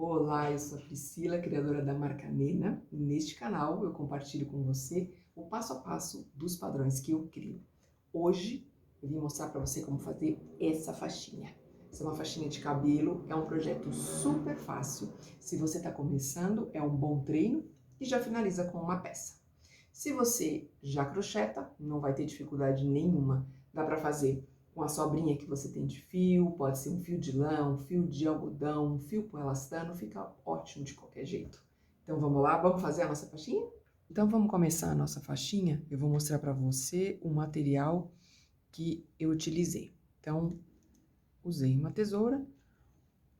Olá, eu sou a Priscila, criadora da marca Nena. Neste canal eu compartilho com você o passo a passo dos padrões que eu crio. Hoje eu vim mostrar para você como fazer essa faixinha. Essa é uma faixinha de cabelo, é um projeto super fácil. Se você está começando, é um bom treino e já finaliza com uma peça. Se você já crocheta, não vai ter dificuldade nenhuma. Dá para fazer com a sobrinha que você tem de fio, pode ser um fio de lã, um fio de algodão, um fio com elastano, fica ótimo de qualquer jeito. Então vamos lá, vamos fazer a nossa faixinha? Então vamos começar a nossa faixinha. Eu vou mostrar para você o material que eu utilizei. Então, usei uma tesoura,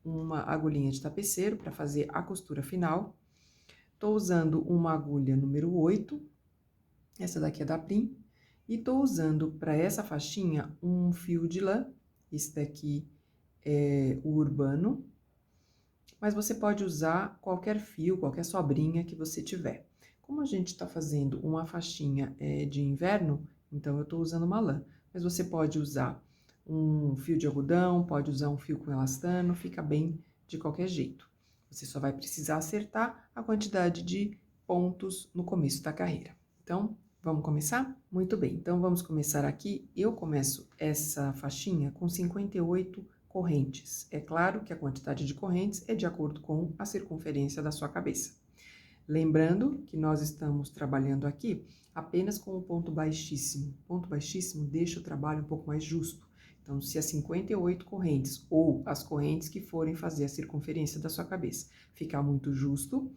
uma agulhinha de tapeceiro para fazer a costura final. Tô usando uma agulha número 8, essa daqui é da Prim, e tô usando para essa faixinha um fio de lã, esse daqui é o urbano, mas você pode usar qualquer fio, qualquer sobrinha que você tiver. Como a gente tá fazendo uma faixinha de inverno, então eu tô usando uma lã, mas você pode usar um fio de algodão, pode usar um fio com elastano, fica bem de qualquer jeito. Você só vai precisar acertar a quantidade de pontos no começo da carreira. Então, vamos começar? Muito bem, então vamos começar aqui. Eu começo essa faixinha com 58 correntes. É claro que a quantidade de correntes é de acordo com a circunferência da sua cabeça. Lembrando que nós estamos trabalhando aqui apenas com o ponto baixíssimo. Ponto baixíssimo deixa o trabalho um pouco mais justo. Então, se as 58 correntes ou as correntes que forem fazer a circunferência da sua cabeça ficar muito justo,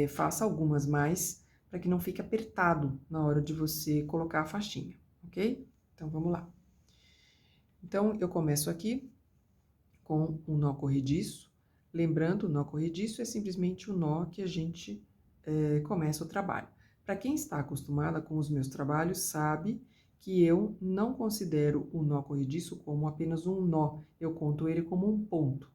faça algumas mais para que não fique apertado na hora de você colocar a faixinha, ok? Então, vamos lá. Então, eu começo aqui com um nó corrediço. Lembrando, o nó corrediço é simplesmente o nó que a gente começa o trabalho. Para quem está acostumada com os meus trabalhos, sabe que eu não considero o nó corrediço como apenas um nó, eu conto ele como um ponto.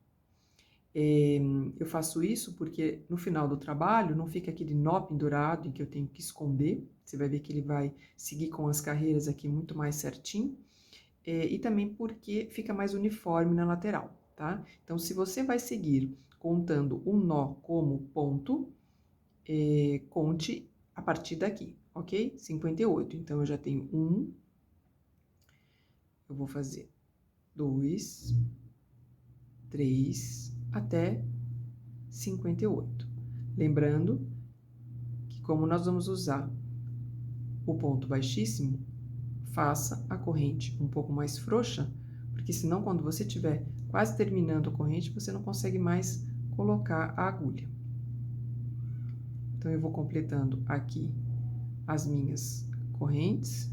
Eu faço isso porque no final do trabalho não fica aquele nó pendurado em que eu tenho que esconder. Você vai ver que ele vai seguir com as carreiras aqui muito mais certinho. E também porque fica mais uniforme na lateral, tá? Então, se você vai seguir contando um nó como ponto, conte a partir daqui, ok? 58. Então, eu já tenho um, eu vou fazer 2, 3, até 58. Lembrando que como nós vamos usar o ponto baixíssimo, faça a corrente um pouco mais frouxa, porque senão quando você estiver quase terminando a corrente, você não consegue mais colocar a agulha. Então, eu vou completando aqui as minhas correntes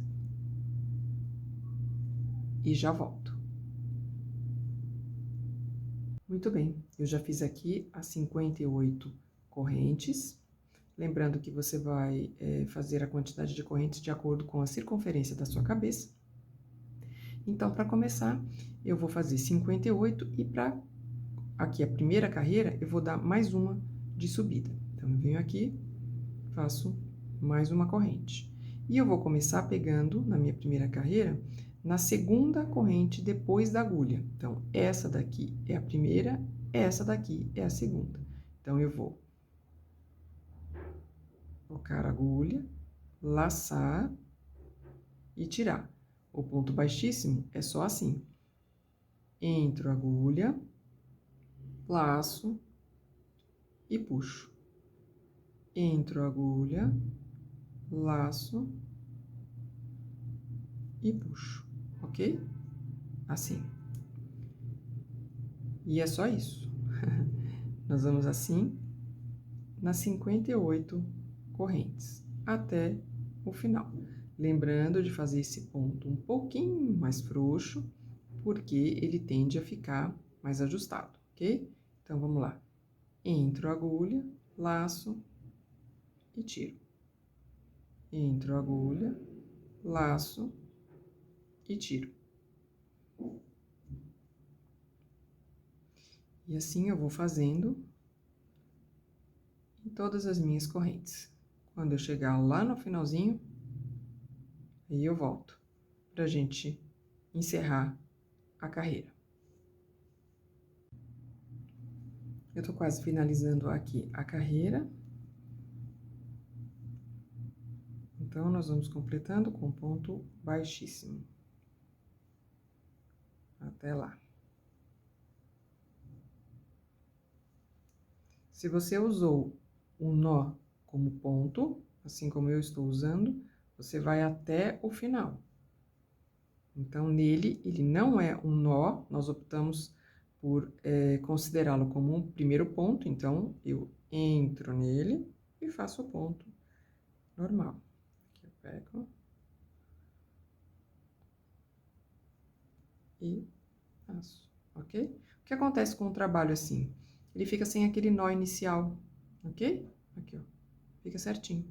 e já volto. Muito bem, eu já fiz aqui as 58 correntes. Lembrando que você vai fazer a quantidade de correntes de acordo com a circunferência da sua cabeça. Então, para começar, eu vou fazer 58 e para aqui a primeira carreira, eu vou dar mais uma de subida. Então, eu venho aqui, faço mais uma corrente. E eu vou começar pegando, na minha primeira carreira, na segunda corrente depois da agulha. Então, essa daqui é a primeira, essa daqui é a segunda. Então, eu vou colocar a agulha, laçar e tirar. O ponto baixíssimo é só assim. Entro a agulha, laço e puxo. Entro a agulha, laço e puxo, ok? Assim. E é só isso. Nós vamos assim nas 58 correntes, até o final. Lembrando de fazer esse ponto um pouquinho mais frouxo, porque ele tende a ficar mais ajustado, ok? Então, vamos lá. Entro a agulha, laço e tiro. Entro a agulha, laço e tiro. E assim eu vou fazendo em todas as minhas correntes. Quando eu chegar lá no finalzinho, aí eu volto pra gente encerrar a carreira. Eu tô quase finalizando aqui a carreira. Então, nós vamos completando com ponto baixíssimo. Até lá. Se você usou um nó como ponto, assim como eu estou usando, você vai até o final. Então, nele, ele não é um nó, nós optamos por considerá-lo como um primeiro ponto, então, eu entro nele e faço o ponto normal. Aqui eu pego e faço, ok? O que acontece com o trabalho assim? Ele fica sem aquele nó inicial, ok? Aqui, ó, fica certinho.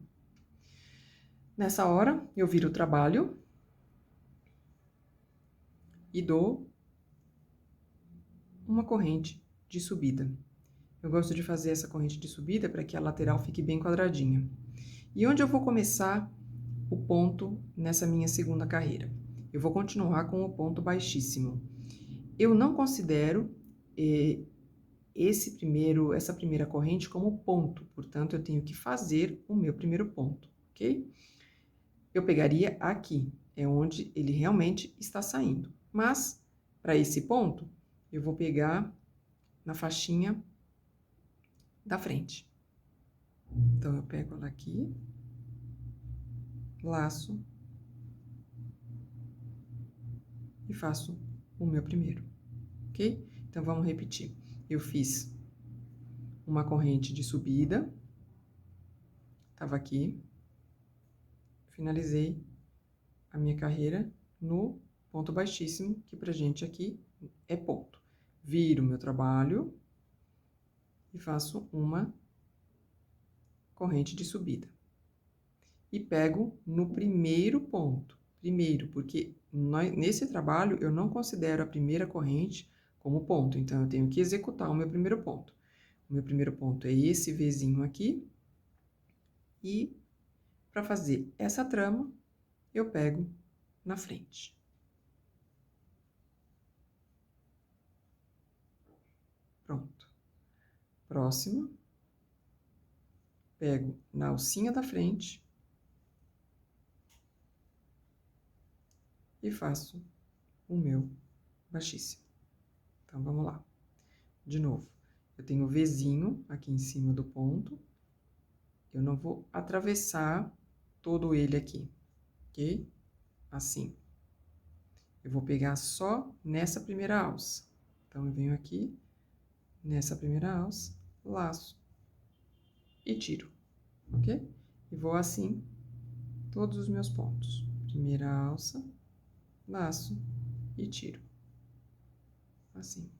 Nessa hora, eu viro o trabalho e dou uma corrente de subida. Eu gosto de fazer essa corrente de subida para que a lateral fique bem quadradinha. E onde eu vou começar o ponto nessa minha segunda carreira? Eu vou continuar com o ponto baixíssimo. Eu não considero essa primeira corrente como ponto, portanto, eu tenho que fazer o meu primeiro ponto, ok? Eu pegaria aqui, é onde ele realmente está saindo. Mas, para esse ponto, eu vou pegar na faixinha da frente. Então, eu pego ela aqui, laço e faço o meu primeiro, ok? Então, vamos repetir. Eu fiz uma corrente de subida, estava aqui, finalizei a minha carreira no ponto baixíssimo, que pra gente aqui é ponto. Viro meu trabalho e faço uma corrente de subida. E pego no primeiro ponto. Primeiro, porque nesse trabalho eu não considero a primeira corrente como ponto, então eu tenho que executar o meu primeiro ponto. O meu primeiro ponto é esse Vzinho aqui. E para fazer essa trama, eu pego na frente. Pronto. Próxima. Pego na alcinha da frente e faço o meu baixíssimo. Então, vamos lá. De novo, eu tenho o Vzinho aqui em cima do ponto. Eu não vou atravessar todo ele aqui, ok? Assim. Eu vou pegar só nessa primeira alça. Então, eu venho aqui, nessa primeira alça, laço e tiro, ok? E vou assim, todos os meus pontos. Primeira alça, laço e tiro. Assim.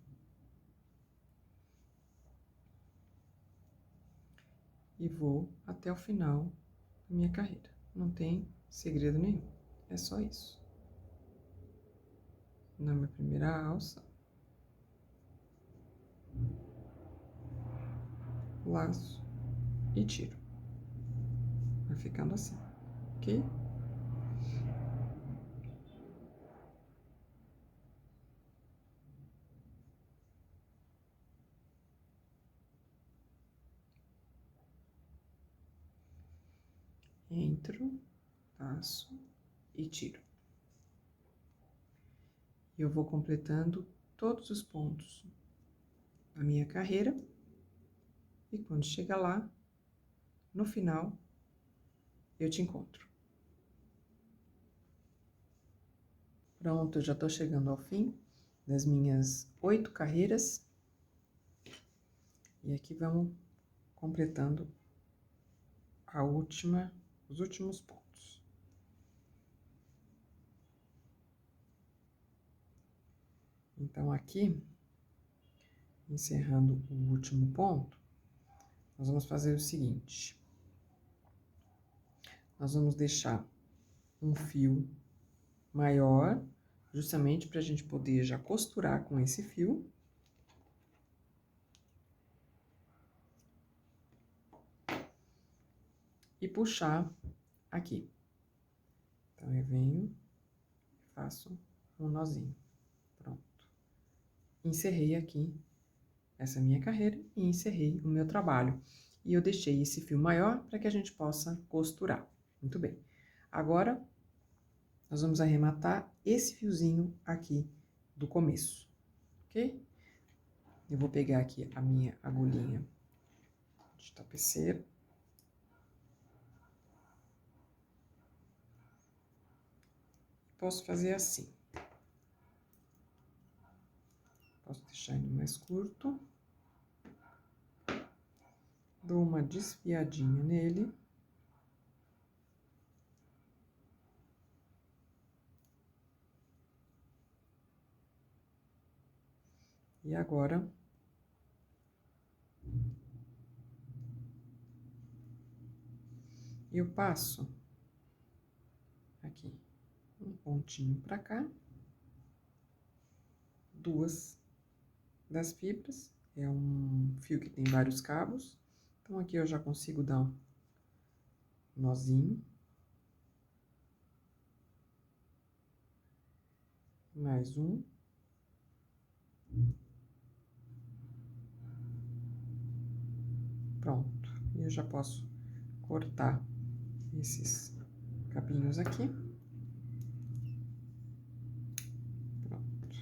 E vou até o final da minha carreira. Não tem segredo nenhum, é só isso. Na minha primeira alça, laço e tiro. Vai ficando assim, ok? Entro, laço e tiro. E eu vou completando todos os pontos da minha carreira. E quando chega lá, no final, eu te encontro. Pronto, eu já tô chegando ao fim das minhas 8 carreiras. E aqui vamos completando os últimos pontos. Então, aqui, encerrando o último ponto, nós vamos fazer o seguinte. Nós vamos deixar um fio maior, justamente para a gente poder já costurar com esse fio. E puxar aqui. Então, eu venho e faço um nozinho. Pronto. Encerrei aqui essa minha carreira e encerrei o meu trabalho. E eu deixei esse fio maior para que a gente possa costurar. Muito bem. Agora, nós vamos arrematar esse fiozinho aqui do começo, ok? Eu vou pegar aqui a minha agulhinha de tapeceira. Posso fazer assim. Posso deixar ele mais curto. Dou uma desfiadinha nele. E agora, eu passo aqui um pontinho pra cá. Duas das fibras. É um fio que tem vários cabos. Então, aqui eu já consigo dar um nozinho. Mais um. Pronto. E eu já posso cortar esses cabinhos aqui. Pronto.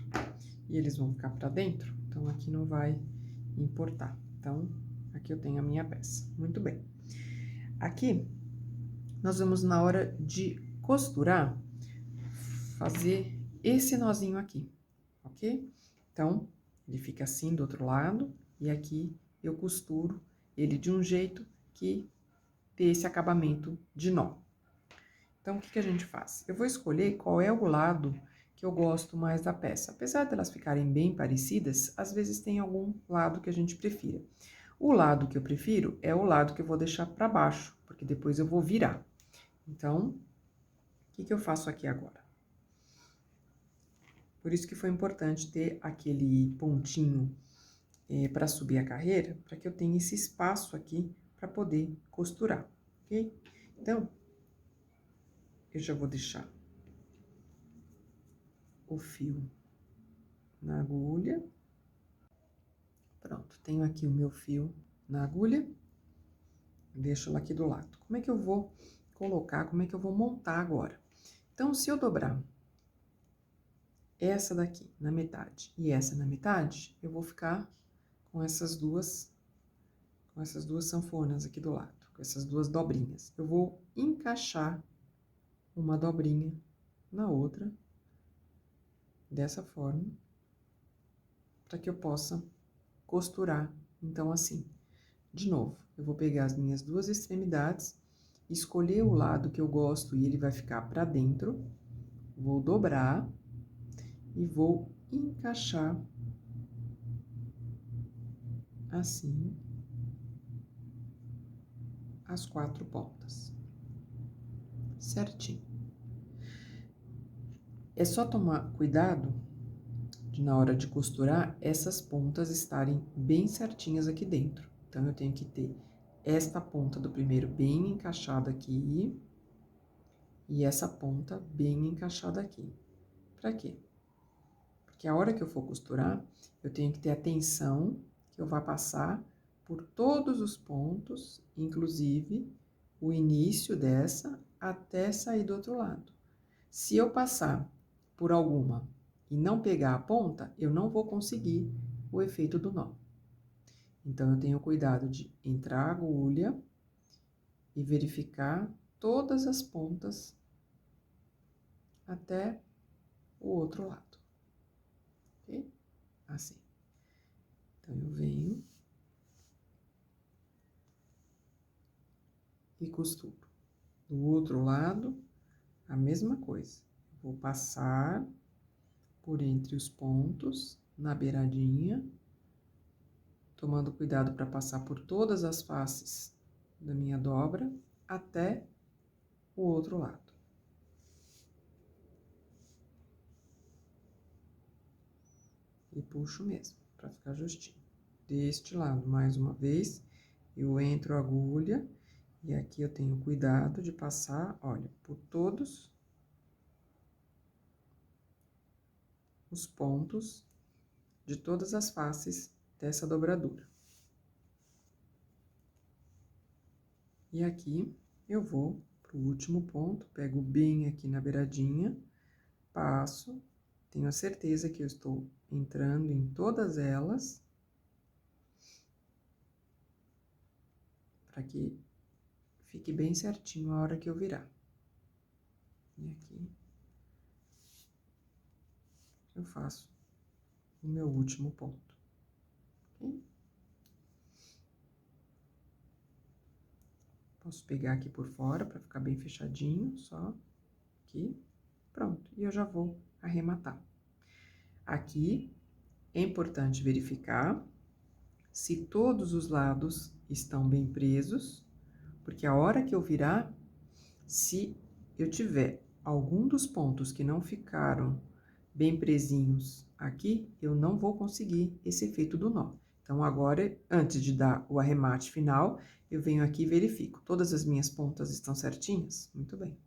E eles vão ficar pra dentro, então aqui não vai importar. Então, aqui eu tenho a minha peça. Muito bem. Aqui, nós vamos, na hora de costurar, fazer esse nozinho aqui, ok? Então, ele fica assim do outro lado, e aqui eu costuro ele de um jeito que dê esse acabamento de nó. Então, o que que a gente faz? Eu vou escolher qual é o lado que eu gosto mais da peça. Apesar delas ficarem bem parecidas, às vezes tem algum lado que a gente prefira. O lado que eu prefiro é o lado que eu vou deixar para baixo, porque depois eu vou virar. Então, o que que eu faço aqui agora? Por isso que foi importante ter aquele pontinho para subir a carreira, para que eu tenha esse espaço aqui para poder costurar, ok? Então, eu já vou deixar o fio na agulha. Pronto, tenho aqui o meu fio na agulha. Deixo ela aqui do lado. Como é que eu vou colocar, como é que eu vou montar agora? Então, se eu dobrar essa daqui na metade e essa na metade, eu vou ficar com essas duas sanfonas aqui do lado, com essas duas dobrinhas. Eu vou encaixar uma dobrinha na outra, dessa forma, para que eu possa costurar. Então, assim, de novo, eu vou pegar as minhas duas extremidades, escolher o lado que eu gosto e ele vai ficar para dentro, vou dobrar e vou encaixar assim as 4 pontas, certinho. É só tomar cuidado de, na hora de costurar, essas pontas estarem bem certinhas aqui dentro. Então, eu tenho que ter esta ponta do primeiro bem encaixada aqui e essa ponta bem encaixada aqui. Pra quê? Porque a hora que eu for costurar, eu tenho que ter atenção que eu vá passar por todos os pontos, inclusive o início dessa até sair do outro lado. Se eu passar por alguma e não pegar a ponta, eu não vou conseguir o efeito do nó. Então, eu tenho cuidado de entrar a agulha e verificar todas as pontas até o outro lado, ok? Assim. Então, eu venho e costuro. Do outro lado, a mesma coisa. Vou passar por entre os pontos, na beiradinha, tomando cuidado para passar por todas as faces da minha dobra até o outro lado. E puxo mesmo, para ficar justinho. Deste lado, mais uma vez, eu entro a agulha e aqui eu tenho cuidado de passar, olha, por todos os pontos de todas as faces dessa dobradura. E aqui eu vou pro último ponto, pego bem aqui na beiradinha, passo, tenho a certeza que eu estou entrando em todas elas, para que fique bem certinho a hora que eu virar. E aqui eu faço o meu último ponto, ok? Posso pegar aqui por fora para ficar bem fechadinho, só aqui, pronto. E eu já vou arrematar. Aqui é importante verificar se todos os lados estão bem presos, porque a hora que eu virar, se eu tiver algum dos pontos que não ficaram bem presinhos aqui, eu não vou conseguir esse efeito do nó. Então, agora, antes de dar o arremate final, eu venho aqui e verifico. Todas as minhas pontas estão certinhas? Muito bem.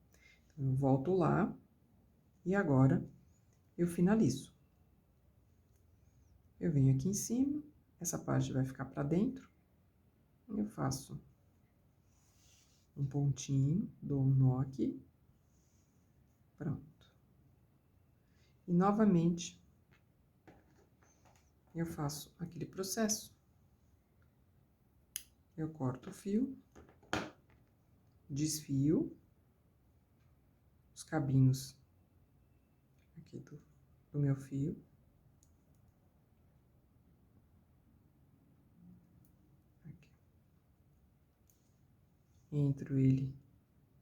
Então, eu volto lá e agora eu finalizo. Eu venho aqui em cima, essa parte vai ficar pra dentro. Eu faço um pontinho, dou um nó aqui. Pronto. E novamente, eu faço aquele processo. Eu corto o fio, desfio os cabinhos aqui do meu fio. Aqui. Entro ele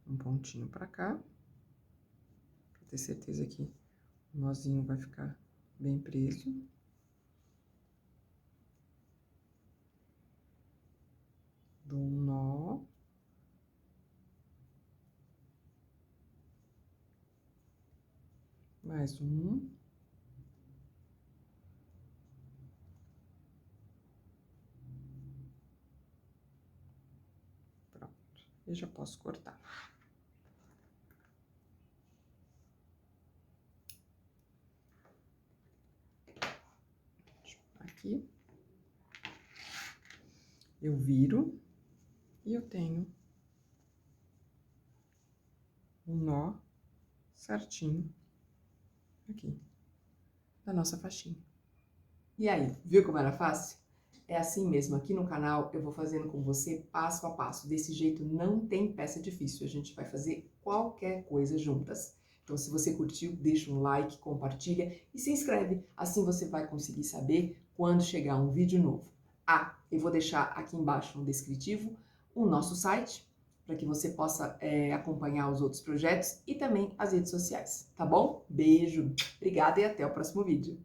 um pontinho pra cá, pra ter certeza que o nozinho vai ficar bem preso. Dou um nó. Mais um. Pronto. Eu já posso cortar. Aqui. Eu viro e eu tenho um nó certinho aqui da nossa faixinha. E aí, viu como era fácil? É assim mesmo, aqui no canal eu vou fazendo com você passo a passo. Desse jeito não tem peça difícil, a gente vai fazer qualquer coisa juntas. Então, se você curtiu, deixa um like, compartilha e se inscreve. Assim você vai conseguir saber quando chegar um vídeo novo. Ah, eu vou deixar aqui embaixo no descritivo o nosso site, para que você possa acompanhar os outros projetos e também as redes sociais, tá bom? Beijo, obrigada e até o próximo vídeo.